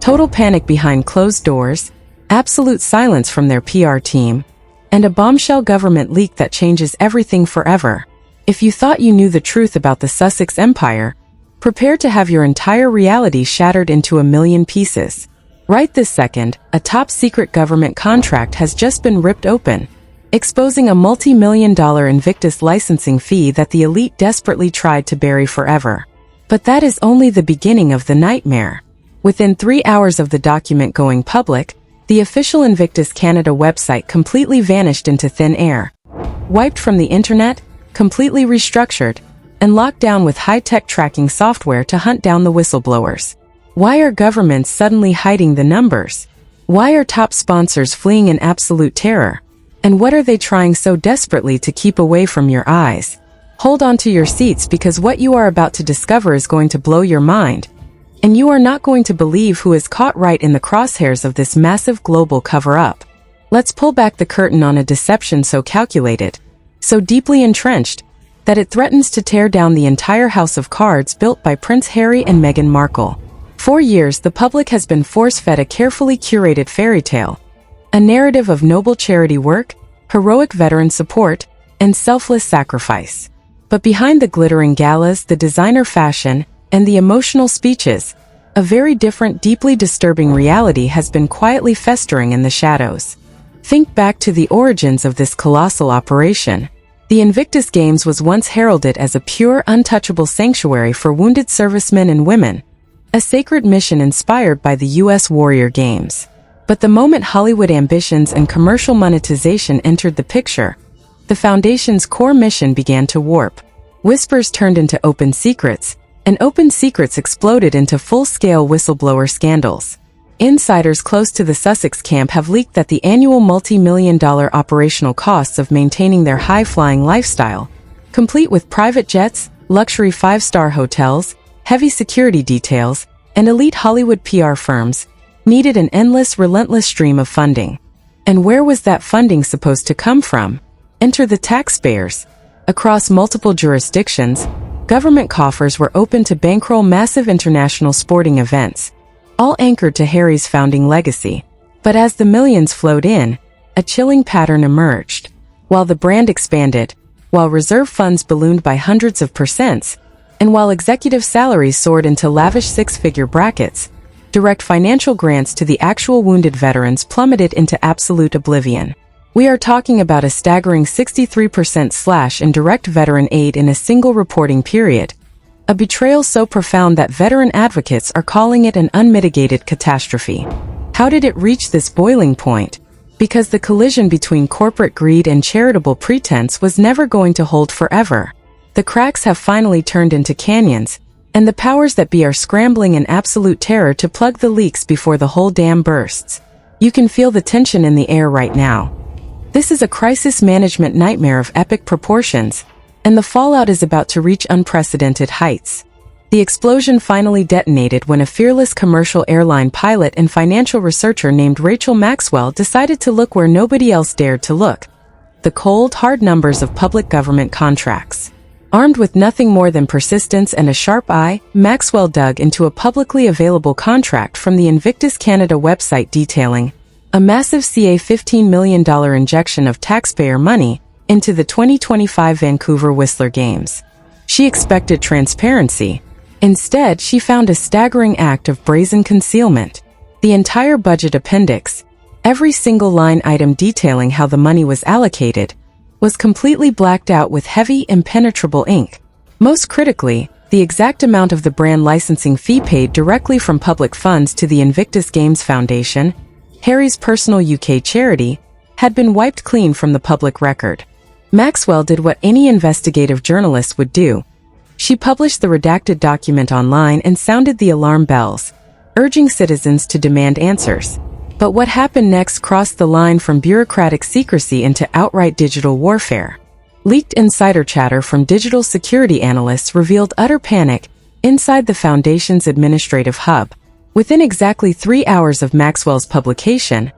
Total panic behind closed doors, absolute silence from their PR team, and a bombshell government leak that changes everything forever. If you thought you knew the truth about the Sussex empire, prepare to have your entire reality shattered into a million pieces. Right this second, a top-secret government contract has just been ripped open, exposing a multi-million-dollar Invictus licensing fee that the elite desperately tried to bury forever. But that is only the beginning of the nightmare. Within 3 hours of the document going public, the official Invictus Canada website completely vanished into thin air. Wiped from the internet, completely restructured, and locked down with high-tech tracking software to hunt down the whistleblowers. Why are governments suddenly hiding the numbers? Why are top sponsors fleeing in absolute terror? And what are they trying so desperately to keep away from your eyes? Hold on to your seats because what you are about to discover is going to blow your mind. And you are not going to believe who is caught right in the crosshairs of this massive global cover-up. Let's pull back the curtain on a deception so calculated, so deeply entrenched, that it threatens to tear down the entire house of cards built by Prince Harry and Meghan Markle. For years, the public has been force-fed a carefully curated fairy tale, a narrative of noble charity work, heroic veteran support, and selfless sacrifice. But behind the glittering galas, the designer fashion, and the emotional speeches, a very different, deeply disturbing reality has been quietly festering in the shadows. Think back to the origins of this colossal operation. The Invictus Games was once heralded as a pure, untouchable sanctuary for wounded servicemen and women, a sacred mission inspired by the U.S. Warrior Games. But the moment Hollywood ambitions and commercial monetization entered the picture, the Foundation's core mission began to warp. Whispers turned into open secrets, and open secrets exploded into full-scale whistleblower scandals. Insiders close to the Sussex camp have leaked that the annual multi-million-dollar operational costs of maintaining their high-flying lifestyle, complete with private jets, luxury five-star hotels, heavy security details, and elite Hollywood PR firms, needed an endless, relentless stream of funding. And where was that funding supposed to come from? Enter the taxpayers. Across multiple jurisdictions, government coffers were open to bankroll massive international sporting events, all anchored to Harry's founding legacy. But as the millions flowed in, a chilling pattern emerged. While the brand expanded, while reserve funds ballooned by hundreds of percents, and while executive salaries soared into lavish six-figure brackets, direct financial grants to the actual wounded veterans plummeted into absolute oblivion. We are talking about a staggering 63% slash in direct veteran aid in a single reporting period, a betrayal so profound that veteran advocates are calling it an unmitigated catastrophe. How did it reach this boiling point? Because the collision between corporate greed and charitable pretense was never going to hold forever. The cracks have finally turned into canyons, and the powers that be are scrambling in absolute terror to plug the leaks before the whole dam bursts. You can feel the tension in the air right now. This is a crisis management nightmare of epic proportions, and the fallout is about to reach unprecedented heights. The explosion finally detonated when a fearless commercial airline pilot and financial researcher named Rachel Maxwell decided to look where nobody else dared to look: the cold, hard numbers of public government contracts. Armed with nothing more than persistence and a sharp eye, Maxwell dug into a publicly available contract from the Invictus Canada website detailing a massive $15 million injection of taxpayer money into the 2025 Vancouver Whistler Games. She expected transparency. Instead, she found a staggering act of brazen concealment. The entire budget appendix, every single line item detailing how the money was allocated, was completely blacked out with heavy, impenetrable ink. Most critically, the exact amount of the brand licensing fee paid directly from public funds to the Invictus Games Foundation, Harry's personal UK charity, had been wiped clean from the public record. Maxwell did what any investigative journalist would do. She published the redacted document online and sounded the alarm bells, urging citizens to demand answers. But what happened next crossed the line from bureaucratic secrecy into outright digital warfare. Leaked insider chatter from digital security analysts revealed utter panic inside the Foundation's administrative hub. Within exactly 3 hours of Maxwell's publication,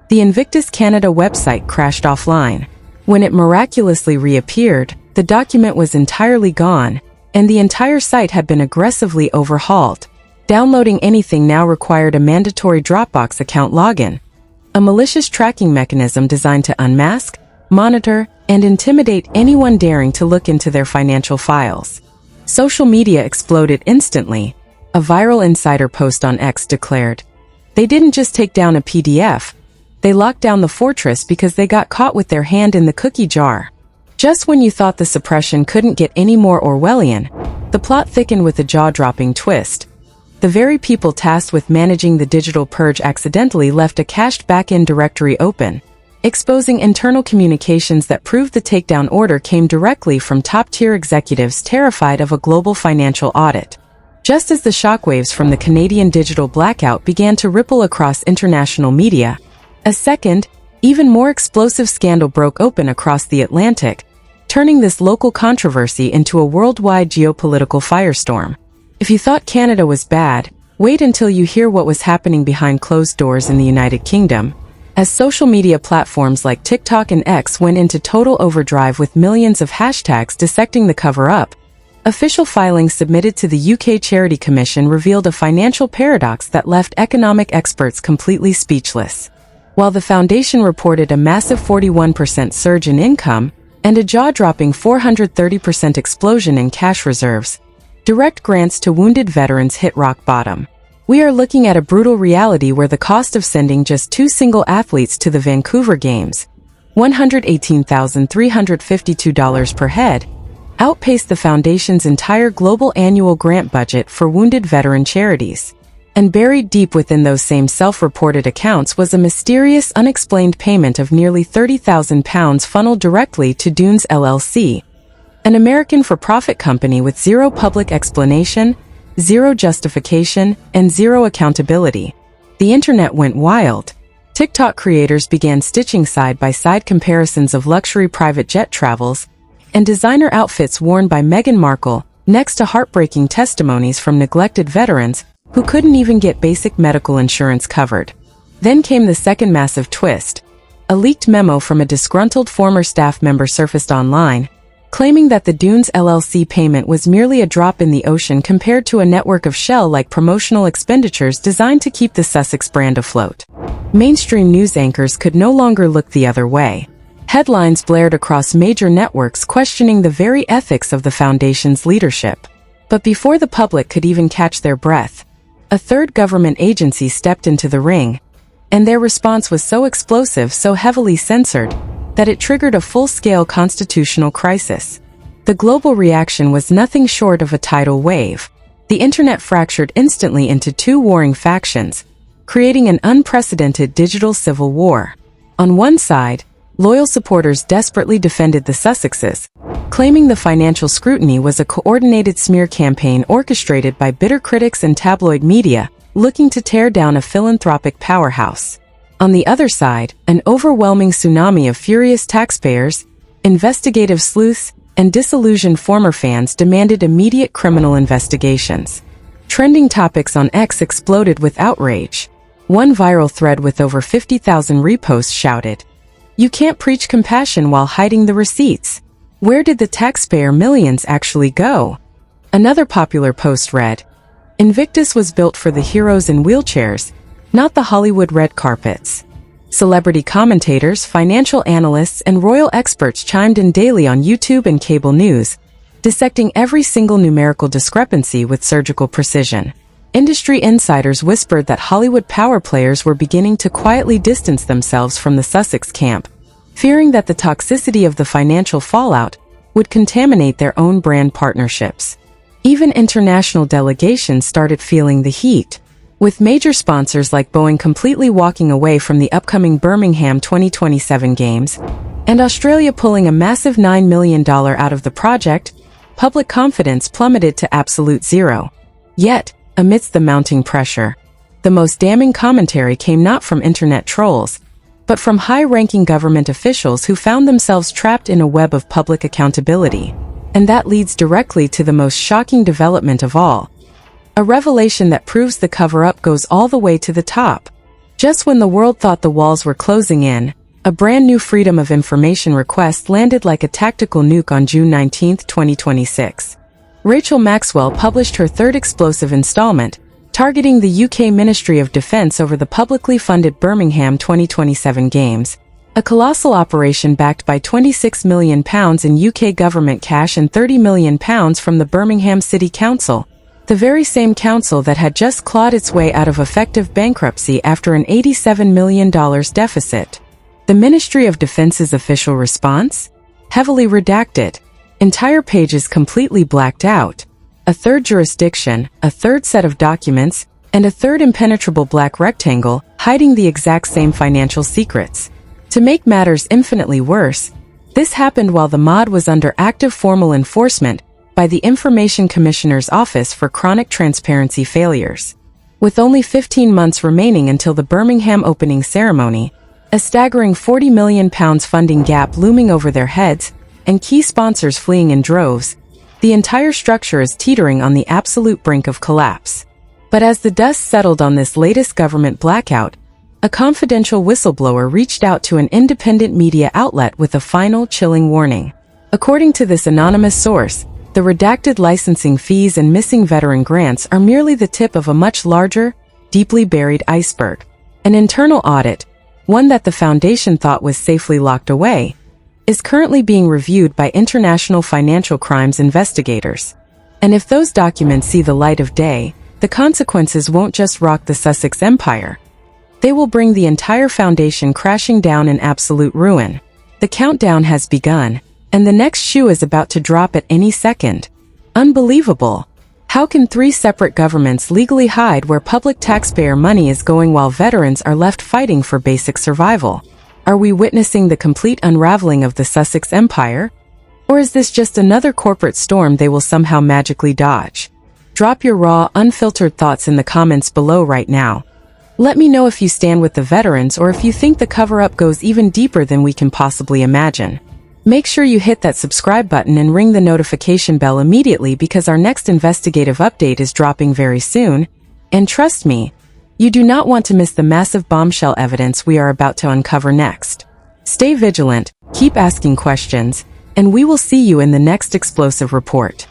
the Invictus Canada website crashed offline. When it miraculously reappeared, the document was entirely gone, and the entire site had been aggressively overhauled. Downloading anything now required a mandatory Dropbox account login, a malicious tracking mechanism designed to unmask, monitor, and intimidate anyone daring to look into their financial files. Social media exploded instantly. A viral insider post on X declared, "They didn't just take down a PDF, they locked down the fortress because they got caught with their hand in the cookie jar." Just when you thought the suppression couldn't get any more Orwellian, the plot thickened with a jaw-dropping twist. The very people tasked with managing the digital purge accidentally left a cached back-end directory open, exposing internal communications that proved the takedown order came directly from top-tier executives terrified of a global financial audit. Just as the shockwaves from the Canadian digital blackout began to ripple across international media, a second, even more explosive scandal broke open across the Atlantic, turning this local controversy into a worldwide geopolitical firestorm. If you thought Canada was bad, wait until you hear what was happening behind closed doors in the United Kingdom, as social media platforms like TikTok and X went into total overdrive with millions of hashtags dissecting the cover-up. Official filings submitted to the UK Charity Commission revealed a financial paradox that left economic experts completely speechless. While the foundation reported a massive 41% surge in income and a jaw-dropping 430% explosion in cash reserves, direct grants to wounded veterans hit rock bottom. We are looking at a brutal reality where the cost of sending just 2 single athletes to the Vancouver Games, $118,352 per head, outpaced the foundation's entire global annual grant budget for wounded veteran charities. And buried deep within those same self-reported accounts was a mysterious, unexplained payment of nearly £30,000 funneled directly to Dunes LLC, an American for-profit company with zero public explanation, zero justification, and zero accountability. The internet went wild. TikTok creators began stitching side-by-side comparisons of luxury private jet travels and designer outfits worn by Meghan Markle, next to heartbreaking testimonies from neglected veterans who couldn't even get basic medical insurance covered. Then came the second massive twist. A leaked memo from a disgruntled former staff member surfaced online, claiming that the Dunes LLC payment was merely a drop in the ocean compared to a network of shell-like promotional expenditures designed to keep the Sussex brand afloat. Mainstream news anchors could no longer look the other way. Headlines blared across major networks questioning the very ethics of the foundation's leadership. But before the public could even catch their breath, a third government agency stepped into the ring, and their response was so explosive, so heavily censored, that it triggered a full-scale constitutional crisis. The global reaction was nothing short of a tidal wave. The internet fractured instantly into 2 warring factions, creating an unprecedented digital civil war. On one side, loyal supporters desperately defended the Sussexes, claiming the financial scrutiny was a coordinated smear campaign orchestrated by bitter critics and tabloid media looking to tear down a philanthropic powerhouse. On the other side, an overwhelming tsunami of furious taxpayers, investigative sleuths, and disillusioned former fans demanded immediate criminal investigations. Trending topics on X exploded with outrage. One viral thread with over 50,000 reposts shouted, "You can't preach compassion while hiding the receipts. Where did the taxpayer millions actually go?" Another popular post read, "Invictus was built for the heroes in wheelchairs, not the Hollywood red carpets." Celebrity commentators, financial analysts, and royal experts chimed in daily on YouTube and cable news, dissecting every single numerical discrepancy with surgical precision. Industry insiders whispered that Hollywood power players were beginning to quietly distance themselves from the Sussex camp, fearing that the toxicity of the financial fallout would contaminate their own brand partnerships. Even international delegations started feeling the heat, with major sponsors like Boeing completely walking away from the upcoming Birmingham 2027 Games, and Australia pulling a massive $9 million out of the project. Public confidence plummeted to absolute zero. Yet, amidst the mounting pressure, the most damning commentary came not from internet trolls, but from high-ranking government officials who found themselves trapped in a web of public accountability. And that leads directly to the most shocking development of all. A revelation that proves the cover-up goes all the way to the top. Just when the world thought the walls were closing in, a brand new Freedom of Information request landed like a tactical nuke on June 19, 2026. Rachel Maxwell published her third explosive installment, targeting the UK Ministry of Defence over the publicly funded Birmingham 2027 Games, a colossal operation backed by £26 million in UK government cash and £30 million from the Birmingham City Council, the very same council that had just clawed its way out of effective bankruptcy after an $87 million deficit. The Ministry of Defence's official response? Heavily redacted. Entire pages completely blacked out. A third jurisdiction, a third set of documents, and a third impenetrable black rectangle hiding the exact same financial secrets. To make matters infinitely worse, this happened while the MOD was under active formal enforcement by the Information Commissioner's Office for Chronic Transparency Failures. With only 15 months remaining until the Birmingham opening ceremony, a staggering £40 million funding gap looming over their heads, and key sponsors fleeing in droves, the entire structure is teetering on the absolute brink of collapse. But as the dust settled on this latest government blackout, a confidential whistleblower reached out to an independent media outlet with a final chilling warning. According to this anonymous source, the redacted licensing fees and missing veteran grants are merely the tip of a much larger, deeply buried iceberg. An internal audit, one that the Foundation thought was safely locked away, is currently being reviewed by international financial crimes investigators. And if those documents see the light of day, the consequences won't just rock the Sussex empire. They will bring the entire foundation crashing down in absolute ruin. The countdown has begun, and the next shoe is about to drop at any second. Unbelievable. How can three separate governments legally hide where public taxpayer money is going while veterans are left fighting for basic survival? Are we witnessing the complete unraveling of the Sussex empire? Or is this just another corporate storm they will somehow magically dodge? Drop your raw, unfiltered thoughts in the comments below right now. Let me know if you stand with the veterans or if you think the cover-up goes even deeper than we can possibly imagine. Make sure you hit that subscribe button and ring the notification bell immediately because our next investigative update is dropping very soon. And trust me, you do not want to miss the massive bombshell evidence we are about to uncover next. Stay vigilant, keep asking questions, and we will see you in the next explosive report.